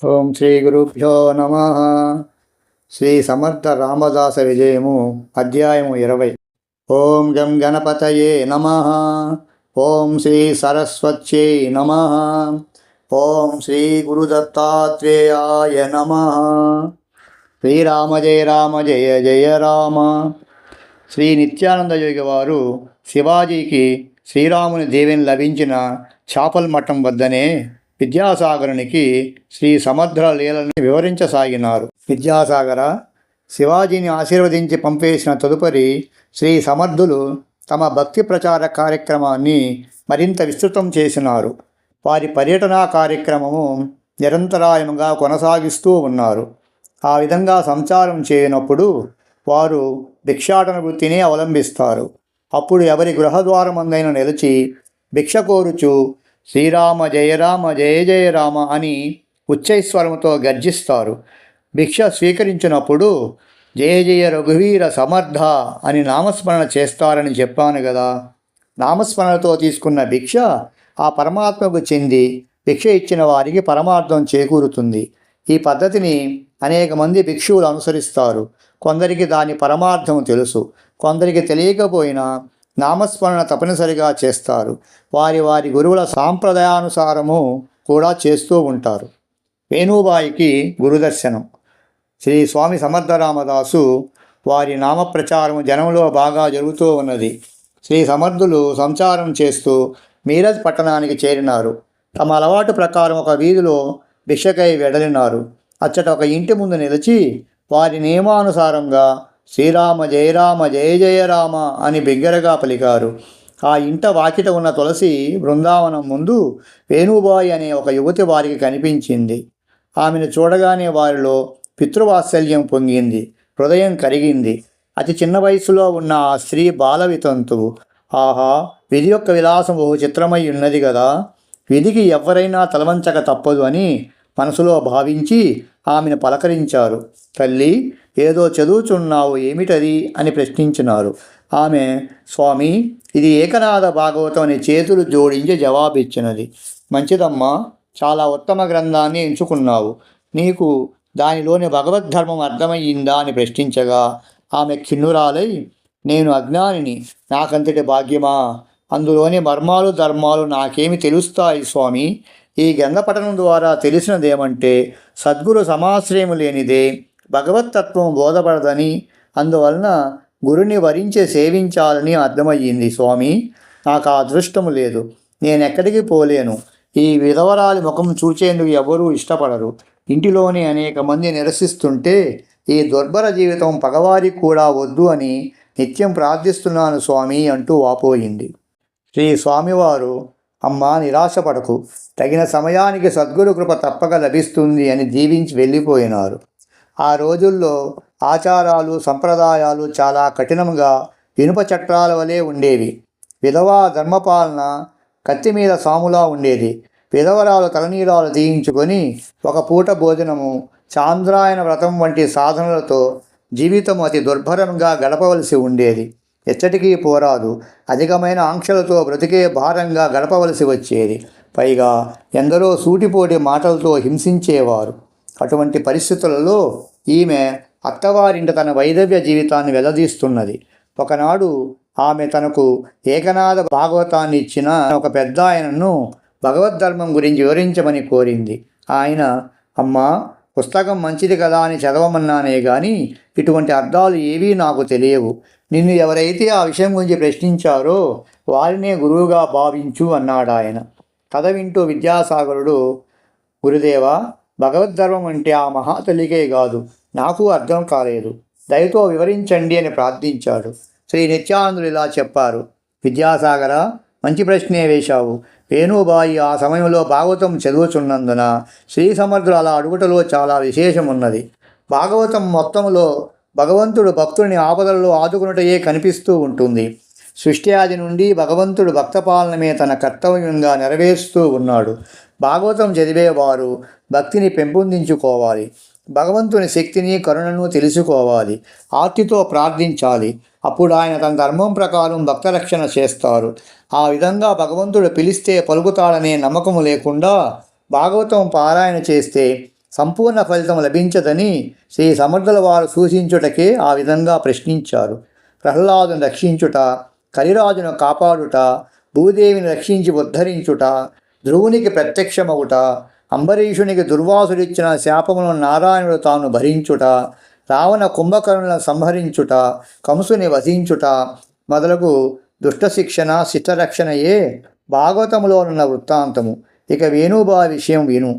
ఓం శ్రీ గురుభ్యో నమ. శ్రీ సమర్థ రామదాస విజయము అధ్యాయము 20. ఓం గం గణపతయే నమ. ఓం శ్రీ సరస్వత్యై నమ. ఓం శ్రీ గురుదత్తాత్రేయాయ నమ. శ్రీరామ జయ రామ జయ జయ రామ. శ్రీ నిత్యానంద యోగి వారు శివాజీకి శ్రీరాముని దీవెన లభించిన చాపల్ మఠం వద్దనే విద్యాసాగరునికి శ్రీ సమర్థ లీలను వివరించసాగినారు. విద్యాసాగర, శివాజీని ఆశీర్వదించి పంపేసిన తదుపరి శ్రీ సమర్థులు తమ భక్తి ప్రచార కార్యక్రమాన్ని మరింత విస్తృతం చేసినారు. వారి పర్యటనా కార్యక్రమము నిరంతరాయముగా కొనసాగిస్తూ ఉన్నారు. ఆ విధంగా సంచారం చేయనప్పుడు వారు భిక్షాటన వృత్తిని అవలంబిస్తారు. అప్పుడు ఎవరి గృహద్వారమందైన నిలిచి భిక్ష కోరుచు శ్రీరామ జయ రామ జయ జయ రామ అని ఉచ్చైస్వరముతో గర్జిస్తారు. భిక్ష స్వీకరించినప్పుడు జయ జయ రఘువీర సమర్థ అని నామస్మరణ చేస్తారని చెప్పాను కదా. నామస్మరణతో తీసుకున్న భిక్ష ఆ పరమాత్మకు చెంది భిక్ష ఇచ్చిన వారికి పరమార్థం చేకూరుతుంది. ఈ పద్ధతిని అనేక మంది భిక్షువులు అనుసరిస్తారు. కొందరికి దాని పరమార్థం తెలుసు, కొందరికి తెలియకపోయినా నామస్మరణ తప్పనిసరిగా చేస్తారు. వారి వారి గురువుల సాంప్రదాయానుసారము కూడా చేస్తూ ఉంటారు. వేణుబాయికి గురుదర్శనం. శ్రీ స్వామి సమర్థరామదాసు వారి నామప్రచారము జనంలో బాగా జరుగుతూ ఉన్నది. శ్రీ సమర్థులు సంచారం చేస్తూ మీరజ్ పట్టణానికి చేరినారు. తమ అలవాటు ప్రకారం ఒక వీధిలో భిక్షకై వెడలినారు. అచ్చట ఒక ఇంటి ముందు నిలిచి వారి నియమానుసారంగా శ్రీరామ జయ రామ జయ జయ రామ అని బిగ్గరగా పలికారు. ఆ ఇంట వాకిట ఉన్న తులసి బృందావనం ముందు వేణుబాయి అనే ఒక యువతి వారికి కనిపించింది. ఆమెను చూడగానే వారిలో పితృవాత్సల్యం పొంగింది, హృదయం కరిగింది. అతి చిన్న వయసులో ఉన్న ఆ స్త్రీ బాల వితంతువు. ఆహా, విధి యొక్క విలాసం ఓ చిత్రమై ఉన్నది కదా, విధికి ఎవరైనా తలవంచక తప్పదు అని మనసులో భావించి ఆమెను పలకరించారు. తల్లి, ఏదో చదువుచున్నావు, ఏమిటది అని ప్రశ్నించినారు. ఆమె, స్వామి, ఇది ఏకనాథ భాగవతం అని చేతులు జోడించి జవాబిచ్చినది. మంచిదమ్మా, చాలా ఉత్తమ గ్రంథాన్ని ఎంచుకున్నావు. నీకు దానిలోని భగవద్ధర్మం అర్థమయ్యిందా అని ప్రశ్నించగా ఆమె ఖిన్నురాలై, నేను అజ్ఞానిని, నాకంతటి భాగ్యమా, అందులోని మర్మాలు ధర్మాలు నాకేమి తెలుస్తాయి స్వామి. ఈ గ్రంథపఠనం ద్వారా తెలిసినదేమంటే సద్గురు సమాశ్రయము లేనిదే భగవత్తత్వం బోధపడదని, అందువలన గురుని వరించి సేవించాలని అర్థమయ్యింది స్వామి. నాకు ఆ అదృష్టము లేదు, నేనెక్కడికి పోలేను. ఈ విధవరాలి ముఖం చూచేందుకు ఎవరూ ఇష్టపడరు. ఇంటిలోనే అనేక మంది నిరసిస్తుంటే ఈ దుర్భర జీవితం పగవారికి కూడా వద్దు అని నిత్యం ప్రార్థిస్తున్నాను స్వామి అంటూ వాపోయింది. శ్రీ స్వామివారు, అమ్మా, నిరాశపడకు, తగిన సమయానికి సద్గురు కృప తప్పక లభిస్తుంది అని దీవించి వెళ్ళిపోయినారు. ఆ రోజుల్లో ఆచారాలు సంప్రదాయాలు చాలా కఠినంగా ఇనుప చట్టాల వలె ఉండేవి. విధవా ధర్మపాలన కత్తి మీద సాములా ఉండేది. విధవరాలు తలనీరాలు తీయించుకొని ఒక పూట భోజనము, చాంద్రాయణ వ్రతం వంటి సాధనలతో జీవితం అతి దుర్భరంగా గడపవలసి ఉండేది. ఎచ్చటికీ పోరాదు, అధికమైన ఆంక్షలతో బ్రతికే భారంగా గడపవలసి వచ్చేది. పైగా ఎందరో సూటిపోటి మాటలతో హింసించేవారు. అటువంటి పరిస్థితులలో ఈమె అత్తవారింట తన వైదవ్య జీవితాన్ని వెల్లదీస్తున్నది. ఒకనాడు ఆమె తనకు ఏకనాథ భాగవతాన్ని ఇచ్చిన ఒక పెద్ద ఆయనను భగవద్ధర్మం గురించి వివరించమని కోరింది. ఆయన, అమ్మా, పుస్తకం మంచిది కదా అని చదవమన్నానే కానీ ఇటువంటి అర్థాలు ఏవీ నాకు తెలియవు. నిన్ను ఎవరైతే ఆ విషయం గురించి ప్రశ్నించారో వారినే గురువుగా భావించు అన్నాడు ఆయన. కథ వింటూ విద్యాసాగరుడు, గురుదేవా, భగవద్ధర్మం అంటే ఆ మహాతల్లికే కాదు, నాకు అర్థం కాలేదు, దయతో వివరించండి అని ప్రార్థించాడు. శ్రీ నిత్యానందులు ఇలా చెప్పారు. విద్యాసాగర, మంచి ప్రశ్నే వేశావు. వేణుబాయి ఆ సమయంలో భాగవతం చదువుచున్నందున శ్రీ సమర్థులు అలా అడుగుటలో చాలా విశేషమున్నది. భాగవతం మొత్తంలో భగవంతుడు భక్తుడిని ఆపదలలో ఆదుకున్నటయే కనిపిస్తూ ఉంటుంది. సృష్టి ఆది నుండి భగవంతుడు భక్తపాలనమే తన కర్తవ్యంగా నెరవేరుస్తూ ఉన్నాడు. భాగవతం చదివేవారు భక్తిని పెంపొందించుకోవాలి, భగవంతుని శక్తిని కరుణను తెలుసుకోవాలి, ఆర్తితో ప్రార్థించాలి. అప్పుడు ఆయన తన ధర్మం ప్రకారం భక్తరక్షణ చేస్తారు. ఆ విధంగా భగవంతుడు పిలిస్తే పలుకుతాడనే నమ్మకము లేకుండా భాగవతం పారాయణ చేస్తే సంపూర్ణ ఫలితం లభించదని శ్రీ సమర్థుల వారు సూచించుటకే ఆ విధంగా ప్రశ్నించారు. ప్రహ్లాదును రక్షించుట, కలిరాజును కాపాడుట, భూదేవిని రక్షించి ఉద్ధరించుట, ధ్రువునికి ప్రత్యక్షమవుట, అంబరీషునికి దుర్వాసుడిచ్చిన శాపములను నారాయణుడు తాను భరించుట, రావణ కుంభకర్ణులను సంహరించుట, కంసుని వధించుట మొదలగు దుష్టశిక్షణ శిష్టరక్షణయే భాగవతములోనున్న వృత్తాంతము. ఇక వేణుబాయి విషయం విను.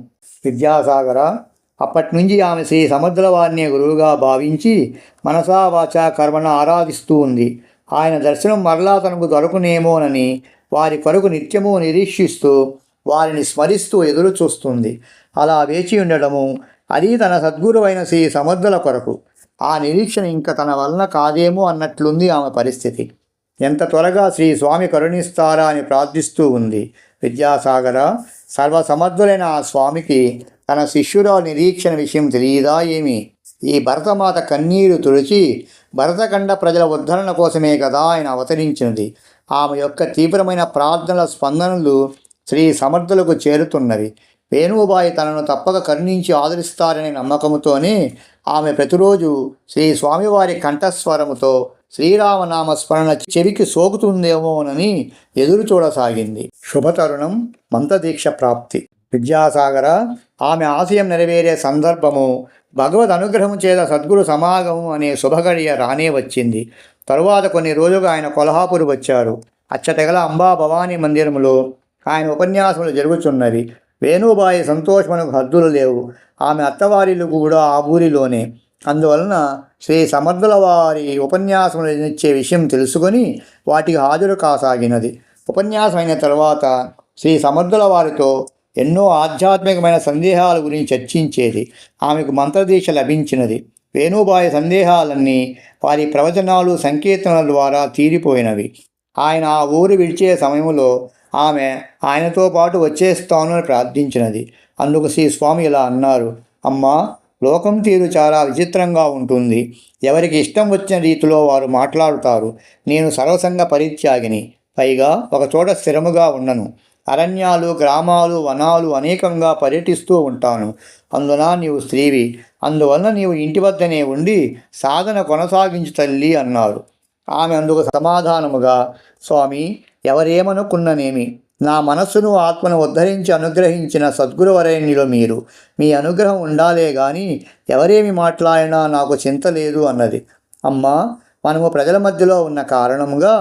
విద్యాసాగర, అప్పటి నుంచి ఆమె శ్రీ సమర్థుల వారిని గురువుగా భావించి మనసా వాచా కర్మణ ఆరాధిస్తూ ఉంది. ఆయన దర్శనం మరలా తనకు దొరకునేమోనని వారి కొరకు నిత్యము నిరీక్షిస్తూ వారిని స్మరిస్తూ ఎదురు చూస్తుంది. అలా వేచి ఉండడము అది తన సద్గురువైన శ్రీ సమర్థుల కొరకు. ఆ నిరీక్షణ ఇంకా తన వలన కాదేమో అన్నట్లుంది ఆమె పరిస్థితి. ఎంత త్వరగా శ్రీ స్వామి కరుణిస్తారా అని ప్రార్థిస్తూ ఉంది. విద్యాసాగర, సర్వసమర్థులైన ఆ స్వామికి తన శిష్యురాలు నిరీక్షణ విషయం తెలియదా ఏమి? ఈ భరతమాత కన్నీరు తుడిచి భరతఖండ ప్రజల ఉద్ధరణ కోసమే కదా ఆయన అవతరించినది. ఆమె యొక్క తీవ్రమైన ప్రార్థనల స్పందనలు శ్రీ సమర్థులకు చేరుతున్నవి. వేణుబాయి తనను తప్పక కరుణించి ఆదరిస్తారనే నమ్మకంతోనే ఆమె ప్రతిరోజు శ్రీ స్వామివారి కంఠస్వరముతో శ్రీరామనామ స్మరణ చెవికి సోకుతుందేమోనని ఎదురు చూడసాగింది. శుభతరుణం మంత్రదీక్ష ప్రాప్తి. విద్యాసాగర, ఆమె ఆశయం నెరవేరే సందర్భము భగవద్ అనుగ్రహము చేత సద్గురు సమాగము అనే శుభగడియ రానే వచ్చింది. తరువాత కొన్ని రోజులుగా ఆయన కొల్హాపూర్ వచ్చారు. అచ్చటగల అంబా భవానీ మందిరములో ఆయన ఉపన్యాసములు జరుగుతున్నవి. వేణుబాయి సంతోషమునకు హద్దులు లేవు. ఆమె అత్తవారిలు కూడా ఆ ఊరిలోనే. అందువలన శ్రీ సమర్థుల వారి ఉపన్యాసములు ఇచ్చే విషయం తెలుసుకొని వాటికి హాజరు కాసాగినది. ఉపన్యాసం అయిన తర్వాత శ్రీ సమర్థుల వారితో ఎన్నో ఆధ్యాత్మికమైన సందేహాల గురించి చర్చించేది. ఆమెకు మంత్రదీక్ష లభించినది. వేణుబాయి సందేహాలన్నీ వారి ప్రవచనాలు సంకీర్తనల ద్వారా తీరిపోయినవి. ఆయన ఆ ఊరు విడిచే సమయంలో ఆమె ఆయనతో పాటు వచ్చేస్తాను అని ప్రార్థించినది. అందుకు శ్రీ స్వామి ఇలా అన్నారు: అమ్మా, లోకం తీరు చాలా విచిత్రంగా ఉంటుంది. ఎవరికి ఇష్టం వచ్చిన రీతిలో వారు మాట్లాడుతారు. నేను సర్వసంగ పరిత్యాగిని, పైగా ఒకచోట స్థిరముగా ఉండను. అరణ్యాలు, గ్రామాలు, వనాలు అనేకంగా పర్యటిస్తూ ఉంటాను. అందున నీవు స్త్రీవి, అందువలన నీవు ఇంటి వద్దనే ఉండి సాధన కొనసాగించు తల్లి అన్నారు. ఆమె అందుకు సమాధానముగా, స్వామి, ఎవరేమనుకున్ననేమి, నా మనస్సును ఆత్మను ఉద్ధరించి అనుగ్రహించిన సద్గురువరేణ్యులు మీరు. మీ అనుగ్రహం ఉండాలే గాని ఎవరేమి మాట్లాడినా నాకు చింత లేదు అన్నది. అమ్మా, మనము ప్రజల మధ్యలో ఉన్న కారణముగా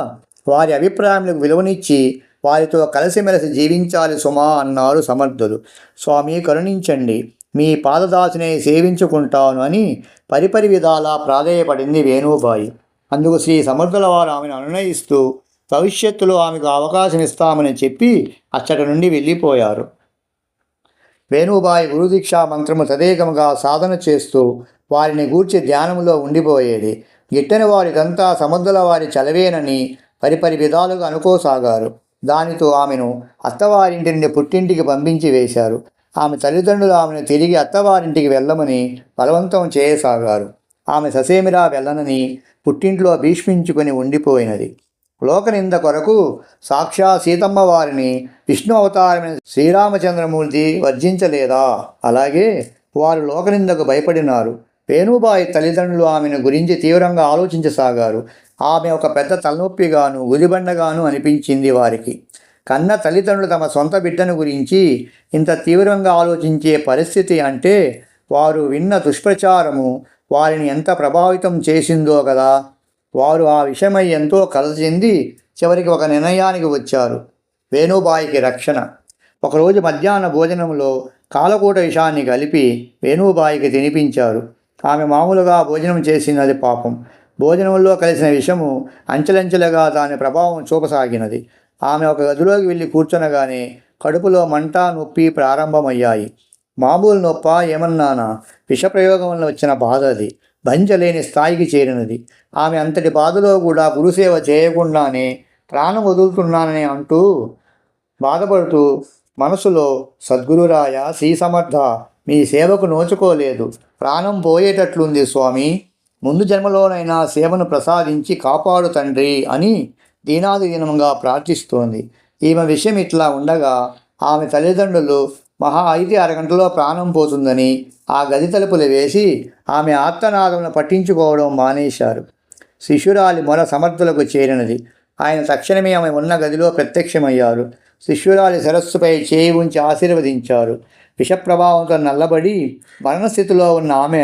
వారి అభిప్రాయములకు విలువనిచ్చి వారితో కలిసిమెలిసి జీవించాలి సుమా అన్నారు సమర్థులు. స్వామి, కరుణించండి, మీ పాదదాసిని సేవించుకుంటాను అని పరిపరి విధాలా ప్రాధేయపడింది వేణుబాయి. అందుకు శ్రీ సమర్థుల వారు ఆమెను అనునయిస్తూ భవిష్యత్తులో ఆమెకు అవకాశం ఇస్తామని చెప్పి అచ్చటి నుండి వెళ్ళిపోయారు. వేణుబాయి గురుదీక్షా మంత్రము తదేకముగా సాధన చేస్తూ వారిని గూర్చి ధ్యానములో ఉండిపోయేది. గిట్టని వారికంతా సమర్థుల వారి చలవేనని పరిపరి విధాలుగా అనుకోసాగారు. దానితో ఆమెను అత్తవారింటి నుండి పుట్టింటికి పంపించి వేశారు. ఆమె తల్లిదండ్రులు ఆమెను తిరిగి అత్తవారింటికి వెళ్ళమని బలవంతం చేయసాగారు. ఆమె ససేమిరా వెళ్ళనని పుట్టింట్లో భీష్మించుకొని ఉండిపోయినది. లోకనింద కొరకు సాక్షా సీతమ్మ వారిని విష్ణు అవతారమైన శ్రీరామచంద్రమూర్తి వర్జించలేదా? అలాగే వారు లోకనిందకు భయపడినారు. వేణుబాయి తల్లిదండ్రులు ఆమెను గురించి తీవ్రంగా ఆలోచించసాగారు. ఆమె ఒక పెద్ద తలనొప్పిగాను ఉలిబండగాను అనిపించింది వారికి. కన్న తల్లిదండ్రులు తమ సొంత బిడ్డను గురించి ఇంత తీవ్రంగా ఆలోచించే పరిస్థితి అంటే వారు విన్న దుష్ప్రచారము వారిని ఎంత ప్రభావితం చేసిందో కదా. వారు ఆ విషయమై ఎంతో కలత చెంది చివరికి ఒక నిర్ణయానికి వచ్చారు: వేణుబాయికి రక్షణ. ఒకరోజు మధ్యాహ్న భోజనంలో కాలకూట విషాన్ని కలిపి వేణుబాయికి తినిపించారు. ఆమె మామూలుగా భోజనం చేసినది. పాపం, భోజనంలో కలిసిన విషము అంచెలంచెలుగా దాని ప్రభావం చూపసాగినది. ఆమె ఒక గదిలోకి వెళ్ళి కూర్చొనగానే కడుపులో మంట, నొప్పి ప్రారంభమయ్యాయి. మామూలు నొప్ప ఏమన్నానా, విషప్రయోగం వల్ల వచ్చిన బాధ అది. భంజలేని స్థాయికి చేరినది. ఆమె అంతటి బాధలో కూడా గురుసేవ చేయకుండానే ప్రాణం వదులుతున్నానని అంటూ బాధపడుతూ మనసులో, సద్గురురాయ శ్రీ సమర్థ, మీ సేవకు నోచుకోలేదు, ప్రాణం పోయేటట్లుంది స్వామి, ముందు జన్మలోనైనా సేవను ప్రసాదించి కాపాడు తండ్రి అని దీనాదిదీనంగా ప్రార్థిస్తోంది. ఈమె విషయం ఇట్లా ఉండగా ఆమె తల్లిదండ్రులు మహా అయితే అరగంటలో ప్రాణం పోతుందని ఆ గది తలుపులు వేసి ఆమె ఆర్తనాదములను పట్టించుకోవడం మానేశారు. శిష్యురాలి మొర సమర్థులకు చేరినది. ఆయన తక్షణమే ఆమె ఉన్న గదిలో ప్రత్యక్షమయ్యారు. శిష్యురాలి శిరస్సుపై చేయి ఉంచి ఆశీర్వదించారు. విషప్రభావంతో నల్లబడి మరణస్థితిలో ఉన్న ఆమె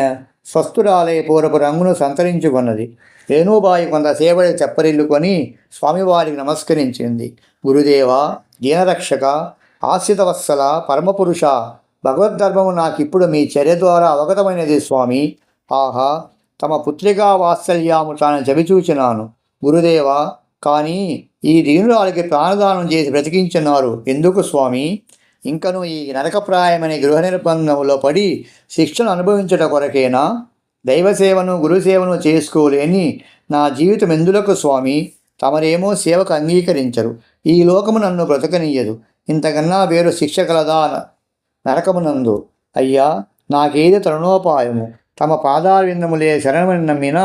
స్వస్థురాలై పూర్వపు రంగును సంతరించుకున్నది. రేణుబాయి కొంతసేపటి చెప్పరిల్లుకొని స్వామివారికి నమస్కరించింది. గురుదేవ, దీనరక్షక, ఆశ్రితవత్సల, పరమపురుష, భగవద్ధర్మము నాకిప్పుడు మీ చర్య ద్వారా అవగతమైనది స్వామి. ఆహా, తమ పుత్రికా వాత్సల్యాము తాను చవిచూచినాను గురుదేవ. కానీ ఈ దీనురాలికి ప్రాణదానం చేసి బ్రతికించున్నారు ఎందుకు స్వామి? ఇంకను ఈ నరకప్రాయమనే గృహ నిర్బంధంలో పడి శిక్షను అనుభవించుట కొరకేనా? దైవసేవను గురుసేవను చేసుకోలేని నా జీవితం ఎందులకు స్వామి? తమరేమో సేవకు అంగీకరించరు. ఈ లోకము నన్ను బ్రతకనీయదు. ఇంతకన్నా వేరు శిక్ష కలదా నరకమునందు? అయ్యా, నాకేది తరుణోపాయము? తమ పాదారవిందములే శరణమని నమ్మిన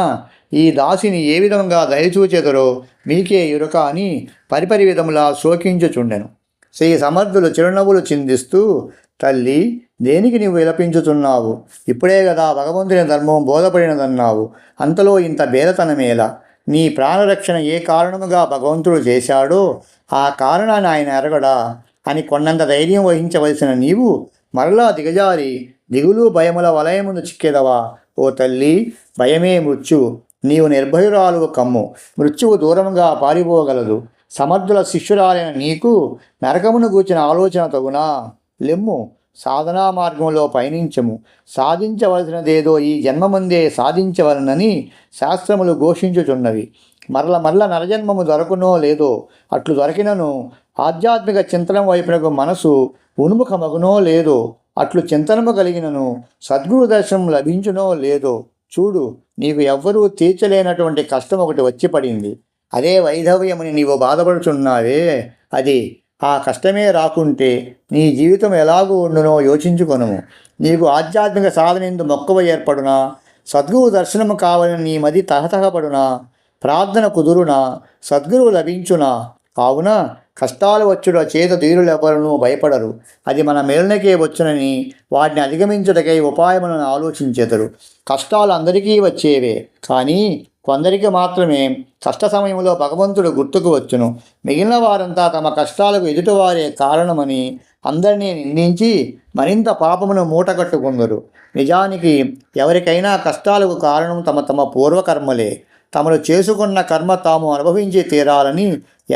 ఈ దాసిని ఏ విధంగా దయచూచెదరో మీకే ఎరుక అని పరిపరి విధములా శోకించుచుండెను. శ్రీ సమర్థులు చిరునవ్వులు చిందిస్తూ, తల్లి, దేనికి నీవు విలపించుచున్నావు? ఇప్పుడే కదా భగవంతుని ధర్మం బోధపడినదన్నావు. అంతలో ఇంత బేదతనమేలా? నీ ప్రాణరక్షణ ఏ కారణముగా భగవంతుడు చేశాడో ఆ కారణాన్ని ఆయన ఎరగడా అని కొన్నంత ధైర్యం వహించవలసిన నీవు మరలా దిగజారి దిగులు భయముల వలయమును చిక్కెదవా? ఓ తల్లి, భయమే మృత్యువు. నీవు నిర్భయురాలు కమ్ము. మృత్యువు దూరంగా పారిపోగలదు. సమర్థుల శిష్యురాలైన నీకు నరకమును గూర్చిన ఆలోచన తగునా? లెమ్ము, సాధనా మార్గంలో పయనించము. సాధించవలసినదేదో ఈ జన్మమందే సాధించవలనని శాస్త్రములు ఘోషించుచున్నవి. మరల నరజన్మము దొరకునో లేదో, అట్లు దొరికినను ఆధ్యాత్మిక చింతనం వైపునకు మనసు ఉన్ముఖమగునో లేదో, అట్లు చింతనము కలిగినను సద్గురు దర్శనం లభించునో లేదో. చూడు, నీకు ఎవ్వరూ తీర్చలేనటువంటి కష్టం ఒకటి వచ్చి పడింది. అదే వైధవ్యమని నీవు బాధపడుచున్నావే, అది ఆ కష్టమే రాకుంటే నీ జీవితం ఎలాగూ ఉండునో యోచించుకొనుము. నీకు ఆధ్యాత్మిక సాధన ఎందు మక్కువ ఏర్పడునా? సద్గురు దర్శనము కావాలని నీ మది తహతహపడునా? ప్రార్థన కుదురునా? సద్గురువు లభించునా? కావున కష్టాలు వచ్చుట చేత ధీరులెవ్వరూ భయపడరు. అది మన మేలునకే వచ్చునని వాటిని అధిగమించుటకై ఉపాయములను ఆలోచించెదరు. కష్టాలు అందరికీ వచ్చేవే, కానీ కొందరికి మాత్రమే కష్ట సమయంలో భగవంతుడు గుర్తుకు వచ్చును. మిగిలిన వారంతా తమ కష్టాలకు ఎదుటివారే కారణమని అందరినీ నిందించి మరింత పాపమును మూటగట్టుకుందరు. నిజానికి ఎవరికైనా కష్టాలకు కారణం తమ పూర్వకర్మలే. తమను చేసుకున్న కర్మ తాము అనుభవించి తీరాలని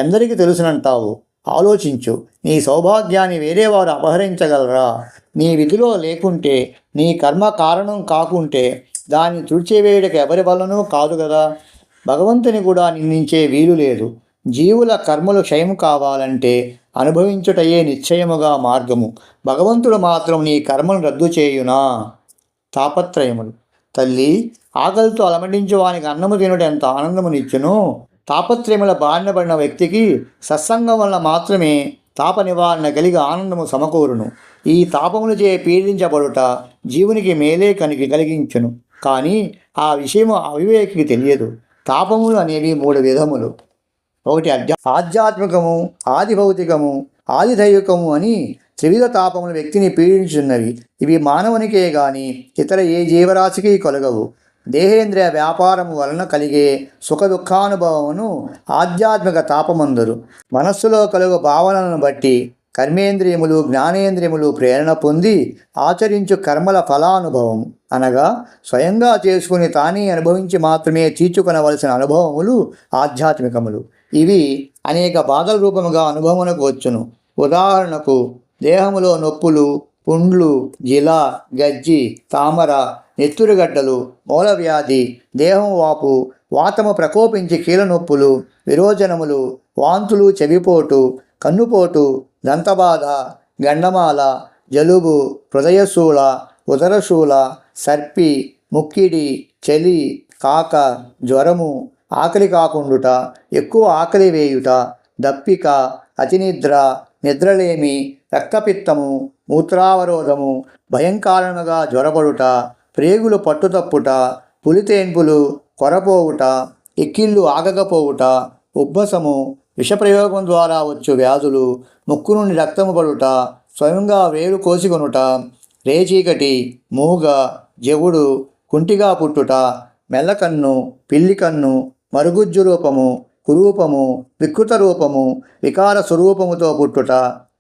ఎందరికీ తెలుసునంటావు? ఆలోచించు. నీ సౌభాగ్యాన్ని వేరేవారు అపహరించగలరా? నీ విధిలో లేకుంటే, నీ కర్మ కారణం కాకుంటే దాన్ని తుడిచివేయడానికి ఎవరి వల్లనూ కాదు కదా. భగవంతుని కూడా నిందించే వీలు లేదు. జీవుల కర్మలు క్షయము కావాలంటే అనుభవించుటయే నిశ్చయముగా మార్గము. భగవంతుడు మాత్రం నీ కర్మను రద్దు చేయునా? తాపత్రయములు. తల్లి, ఆకలితో అలమటించు వానికి అన్నము తినుట ఎంత ఆనందమునిచ్చును. తాపత్రయముల బారిన పడిన వ్యక్తికి సత్సంగం వలన మాత్రమే తాప నివారణ కలిగి ఆనందము సమకూరును. ఈ తాపములు చే పీడించబడుట జీవునికి మేలే కలిగించును. కానీ ఆ విషయము అవివేకికి తెలియదు. తాపములు అనేవి 3 విధములు. ఒకటి ఆధ్యాత్మికము, ఆది భౌతికము, ఆది దైవికము అని త్రివిధ తాపములు వ్యక్తిని పీడించున్నవి. ఇవి మానవునికే గాని ఇతర ఏ జీవరాశికి కలగవు. దేహేంద్రియ వ్యాపారము వలన కలిగే సుఖ దుఃఖానుభవమును ఆధ్యాత్మిక తాపమందరు. మనస్సులో కలుగు భావనలను బట్టి కర్మేంద్రియములు, జ్ఞానేంద్రియములు ప్రేరణ పొంది ఆచరించు కర్మల ఫలానుభవం అనగా స్వయంగా చేసుకుని తానే అనుభవించి మాత్రమే తీర్చుకొనవలసిన అనుభవములు ఆధ్యాత్మికములు. ఇవి అనేక బాధల రూపముగా అనుభవమునకు వచ్చును. ఉదాహరణకు దేహములో నొప్పులు, పుండ్లు, జిల, గజ్జి, తామర, నెత్తురుగడ్డలు, మూలవ్యాధి, దేహం వాపు, వాతము ప్రకోపించి కీలనొప్పులు, విరోచనములు, వాంతులు, చెవిపోటు, కన్నుపోటు, దంతబాధ, గండమాల, జలుబు, హృదయశూల, ఉదరశూల, సర్పి, ముక్కిడి, చలి, కాక, జ్వరము, ఆకలి కాకుండుట, ఎక్కువ ఆకలి వేయుట, దప్పిక, అతినిద్ర, నిద్రలేమి, రక్తపిత్తము, మూత్రావరోధము, భయంకారణముగా జ్వరపడుట, ప్రేగులు పట్టుతప్పుట, పులితేన్పులు, కొరపోవుట, ఎక్కిళ్ళు ఆగకపోవుట, ఉబ్బసము, విషప్రయోగం ద్వారా వచ్చు వ్యాధులు, ముక్కు నుండి రక్తము పడుట, స్వయంగా వేరు కోసికొనుట, రేచీకటి, మూగ, జవుడు, కుంటిగా పుట్టుట, మెల్లకన్ను, పిల్లికన్ను, మరుగుజ్జు రూపము, కురూపము, వికృత రూపము, వికార స్వరూపముతో పుట్టుట,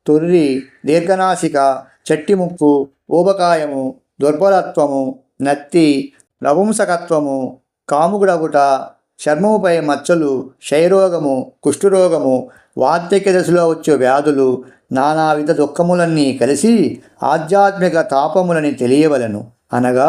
తొర్రి, దీర్ఘనాసిక, చట్టి ముక్కు, ఊబకాయము, దుర్బలత్వము, నత్తి, నపుంసకత్వము, కాముగుడగుట, చర్మముపై మచ్చలు, క్షయరోగము, కుష్ఠరోగము, వార్ధక్య దశలో వచ్చే వ్యాధులు, నానావిధ దుఃఖములన్నీ కలిసి ఆధ్యాత్మిక తాపములని తెలియవలను. అనగా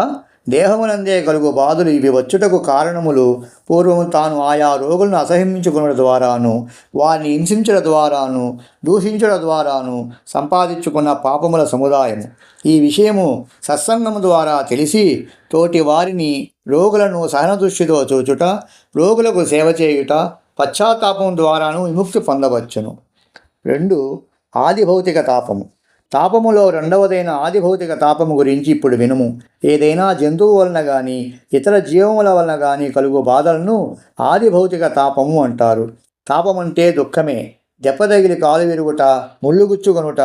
దేహమునందే కలుగు బాధలు ఇవి వచ్చుటకు కారణములు పూర్వము తాను ఆయా రోగులను అసహించుకునడం ద్వారాను, వారిని హింసించడం ద్వారాను, దూషించడం ద్వారాను సంపాదించుకున్న పాపముల సముదాయము. ఈ విషయము సత్సంగము ద్వారా తెలిసి తోటి వారిని, రోగులను సహనదృష్టితో చూచుట, రోగులకు సేవ చేయుట, పశ్చాత్తాపం ద్వారాను విముక్తి పొందవచ్చును. 2. ఆది భౌతిక తాపము. తాపములో రెండవదైన ఆది భౌతిక తాపము గురించి ఇప్పుడు వినుము. ఏదైనా జంతువు వలన కానీ ఇతర జీవముల వలన కానీ కలుగు బాధలను ఆది భౌతిక తాపము అంటారు. తాపమంటే దుఃఖమే. దెబ్బతగిలి కాలు విరుగుట, ముళ్ళు గుచ్చుకొనుట,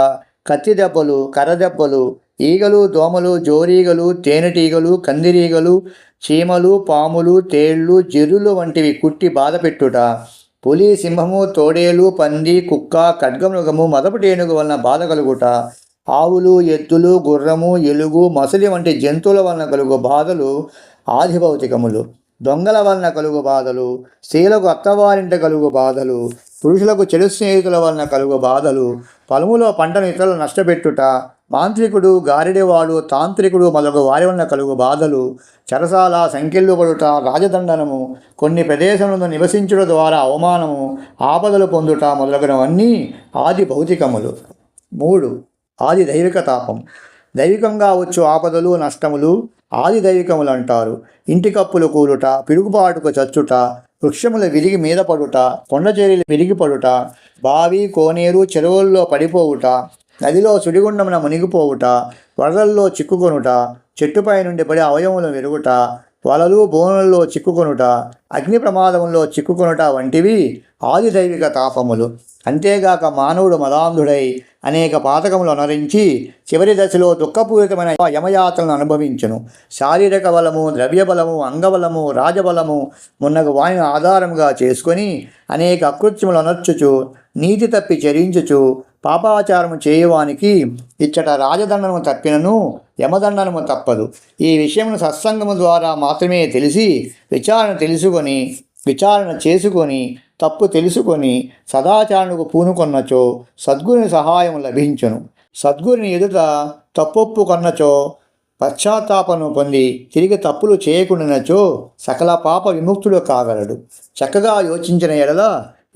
కత్తి దెబ్బలు, కర్ర దెబ్బలు, ఈగలు, దోమలు, జోరీగలు, తేనెటీగలు, కందిరీగలు, చీమలు, పాములు, తేళ్లు, జిర్రులు వంటివి కుట్టి బాధ పెట్టుట, పులి, సింహము, తోడేలు, పంది, కుక్క, ఖడ్గమృగము, మదపుటేనుగు వలన బాధ కలుగుట, ఆవులు, ఎద్దులు, గుర్రము, ఎలుగు, మొసలి వంటి జంతువుల వలన కలుగు బాధలు ఆదిభౌతికములు. దొంగల వలన కలుగు బాధలు, స్త్రీలకు అత్తవారింట కలుగు బాధలు, పురుషులకు చెడు స్నేహితుల వలన కలుగు బాధలు, పొలములో పంటను ఇతరులు నష్టపెట్టుట, మాంత్రికుడు, గారిడివాడు, తాంత్రికుడు మొదలగు వారి వలన కలుగు బాధలు, చెరసాల, సంకెళ్ళు పడుట, రాజదండనము, కొన్ని ప్రదేశములను నివసించుట ద్వారా అవమానము, ఆపదలు పొందుట మొదలగునవన్నీ ఆది భౌతికములు. 3. ఆది దైవిక తాపం. దైవికంగా వచ్చు ఆపదలు, నష్టములు ఆది దైవికములు అంటారు. ఇంటి కప్పులు కూలుట, పిడుగుపాటుకు చచ్చుట, వృక్షములు విరిగి మీద పడుట, కొండచేరీలు విరిగి పడుట, బావి, కోనేరు, చెరువుల్లో పడిపోవుట, నదిలో సుడిగుండమున మునిగిపోవుట, వరదల్లో చిక్కుకొనుట, చెట్టుపై నుండి పడి అవయవములు విరుగుట, వలలు, బోనులలో చిక్కుకొనుట, అగ్ని ప్రమాదంలో చిక్కుకొనుట వంటివి ఆది దైవిక తాపములు. అంతేగాక మానవుడు మదాంధుడై అనేక పాతకములు అనరించి చివరి దశలో దుఃఖపూరితమైన యమయాత్రలను అనుభవించును. శారీరక బలము, ద్రవ్యబలము, అంగబలము, రాజబలము మున్నగు వాణిని ఆధారంగా చేసుకొని అనేక అకృత్యములు అనర్చుచు, నీతి తప్పి చరించుచు, పాపాచారము చేయువానికి ఇచ్చట రాజదండనము తప్పినను యమదండనము తప్పదు. ఈ విషయమును సత్సంగము ద్వారా మాత్రమే తెలిసి విచారణ చేసుకొని తప్పు తెలుసుకొని సదాచారణకు పూనుకొన్నచో సద్గురుని సహాయం లభించును. సద్గురుని ఎదుట తప్పొప్పుకొన్నచో పశ్చాత్తాపను పొంది తిరిగి తప్పులు చేయకుండానచో సకల పాప విముక్తుడు కాగలడు. చక్కగా యోచించిన ఎడల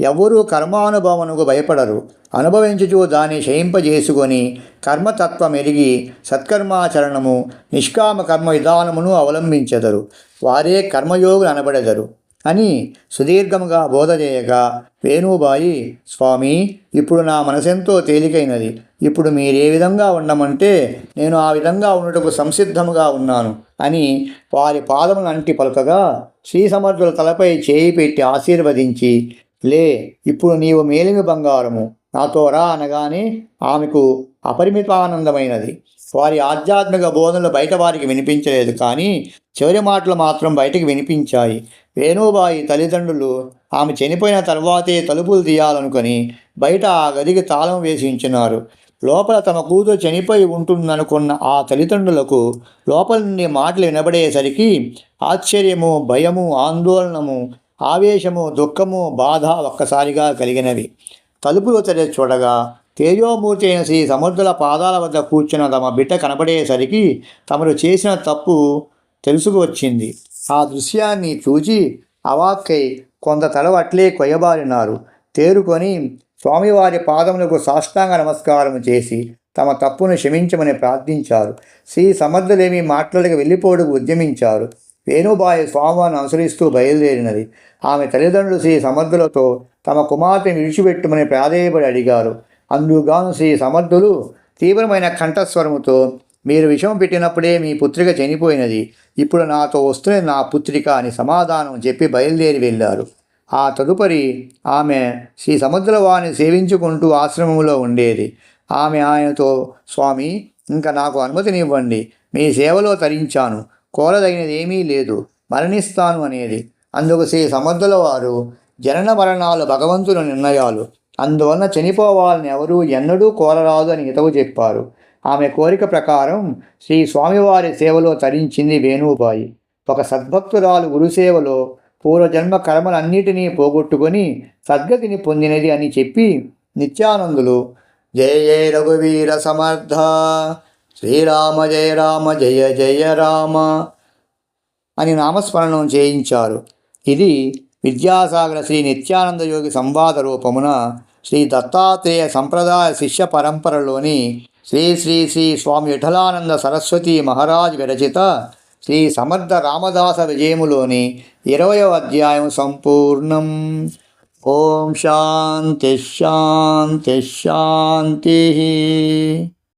ఎవ్వరూ కర్మానుభవమునకు భయపడరు. అనుభవించుచు దాన్ని క్షయింపజేసుకొని కర్మతత్వం ఎరిగి సత్కర్మాచరణము, నిష్కామ కర్మ విధానమును అవలంబించెదరు. వారే కర్మయోగులు అనబడెదరు అని సుదీర్ఘముగా బోధ చేయగా వేణుబాయి, స్వామి, ఇప్పుడు నా మనసెంతో తేలికైనది. ఇప్పుడు మీరే విధంగా ఉండమంటే నేను ఆ విధంగా ఉండుటకు సంసిద్ధముగా ఉన్నాను అని వారి పాదములను అంటి పలుకగా శ్రీ సమర్థుల తలపై చేయి పెట్టి ఆశీర్వదించి, లే, ఇప్పుడు నీవు మేలిమి బంగారము, నాతో రా అనగానే ఆమెకు అపరిమితానందమైనది. వారి ఆధ్యాత్మిక బోధనలు బయట వారికి వినిపించలేదు, కానీ చివరి మాటలు మాత్రం బయటికి వినిపించాయి. వేణుబాయి తల్లిదండ్రులు ఆమె చనిపోయిన తర్వాతే తలుపులు తీయాలనుకొని బయట ఆ గదికి తాళం వేసి ఉంచినారు. లోపల తమ కూతురు చనిపోయి ఉంటుందనుకున్న ఆ తల్లిదండ్రులకు లోపల నుండి మాటలు వినబడేసరికి ఆశ్చర్యము, భయము, ఆందోళనము, ఆవేశము, దుఃఖము, బాధ ఒక్కసారిగా కలిగినవి. తలుపులు తెరిచి చూడగా తేజోమూర్తి అయిన శ్రీ సముద్రుల పాదాల వద్ద కూర్చున్న తమ బిడ్డ కనబడేసరికి తమరు చేసిన తప్పు తెలుసుకువచ్చింది. ఆ దృశ్యాన్ని చూచి అవాక్కై కొంత తల అట్లే కొయ్యబారినారు. తేరుకొని స్వామివారి పాదములకు సాష్టాంగ నమస్కారం చేసి తమ తప్పును క్షమించమని ప్రార్థించారు. శ్రీ సమర్థులేమి మాట్లాడక వెళ్ళిపోవడానికి ఉద్యమించారు. వేణుబాయి స్వామివారిని అనుసరిస్తూ బయలుదేరినది. ఆమె తల్లిదండ్రులు శ్రీ సమర్థులతో తమ కుమార్తెను విడిచిపెట్టమని ప్రాధేయపడి అడిగారు. అందుగాను శ్రీ సమర్థులు తీవ్రమైన కంఠస్వరముతో, మీరు విషం పెట్టినప్పుడే మీ పుత్రిక చనిపోయినది, ఇప్పుడు నాతో వస్తున్న నా పుత్రిక అని సమాధానం చెప్పి బయలుదేరి వెళ్ళారు. ఆ తదుపరి ఆమె శ్రీ సముద్ర వారిని సేవించుకుంటూ ఆశ్రమంలో ఉండేది. ఆయనతో, స్వామి, ఇంకా నాకు అనుమతినివ్వండి, మీ సేవలో తరించాను, కోరదగినది ఏమీ లేదు, మరణిస్తాను అనేది. అందుకు శ్రీ సమర్థుల వారు, జనన మరణాలు భగవంతుని నిర్ణయాలు, అందువలన చనిపోవాలని ఎవరూ ఎన్నడూ కోరరాదు అని హితవు చెప్పారు. ఆమె కోరిక ప్రకారం శ్రీ స్వామివారి సేవలో తరించింది వేణుబాయి. ఒక సద్భక్తురాలు గురుసేవలో పూర్వజన్మ కర్మలన్నిటినీ పోగొట్టుకొని సద్గతిని పొందినది అని చెప్పి నిత్యానందులు జయ జయ రఘువీర సమర్థ, శ్రీరామ జయ రామ జయ జయ రామ అని నామస్మరణం చేయించారు. ఇది విద్యాసాగర శ్రీ నిత్యానంద యోగి సంవాద రూపమున శ్రీ దత్తాత్రేయ సంప్రదాయ శిష్య పరంపరలోని శ్రీ శ్రీ శ్రీ స్వామి విఠలానంద సరస్వతి మహారాజ్ విరచిత శ్రీ సమర్థ రామదాస విజయములోని 20వ అధ్యాయం సంపూర్ణం. ఓం శాంతి శాంతి శాంతి.